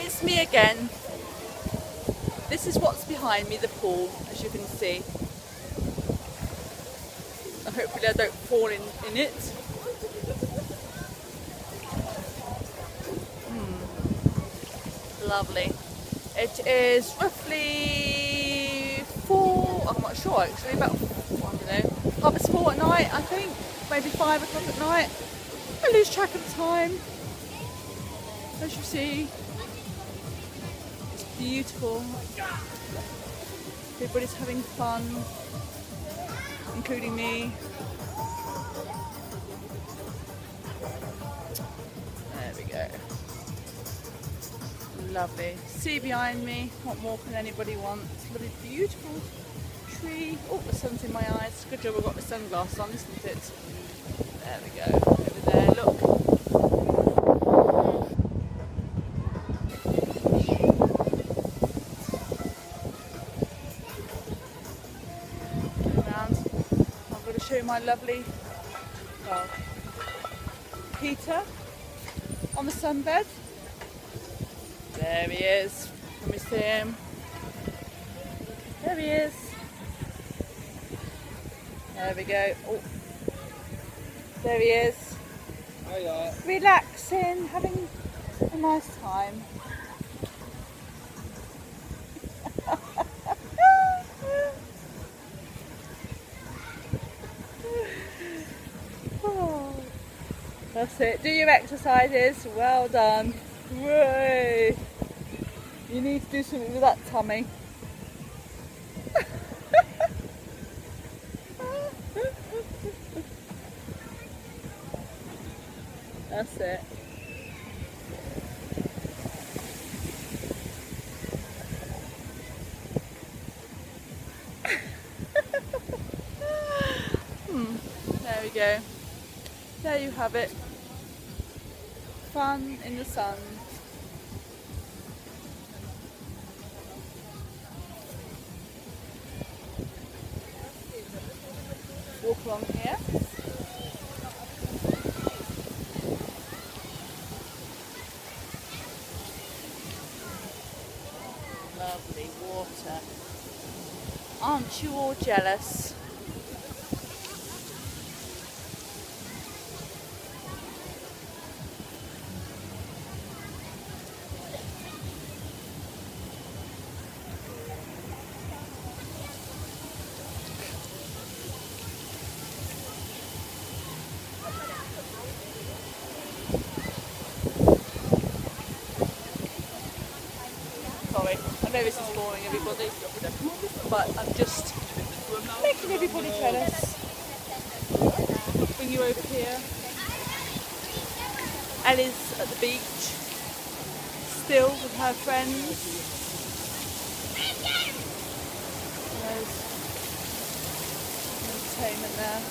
it's me again. This is what's behind me, the pool, as you can see. And hopefully I don't fall in it. Lovely. It is roughly 4, I'm not sure actually, about, I don't know, 4:30 at night I think, maybe 5 o'clock at night. I lose track of time. As you see, it's beautiful. Everybody's having fun, including me. There we go. Lovely. Sea behind me. What more can anybody want? What a beautiful tree. Oh, the sun's in my eyes. Good job I got my sunglasses on, isn't it? There we go. Over there, look. Around. I'm going to show you my lovely Peter on the sunbed. There he is. Let me see him. There he is. There we go. Oh. There he is. Hiya. Relaxing, having a nice time. Oh. That's it. Do your exercises. Well done. Hooray. You need to do something with that tummy. That's it. There we go. There you have it. Fun in the sun. Walk along here. Lovely water. Aren't you all jealous? Sorry, I know this is boring everybody, but I'm just making everybody jealous. Bring you over here. Ellie's at the beach, still with her friends. There's entertainment there.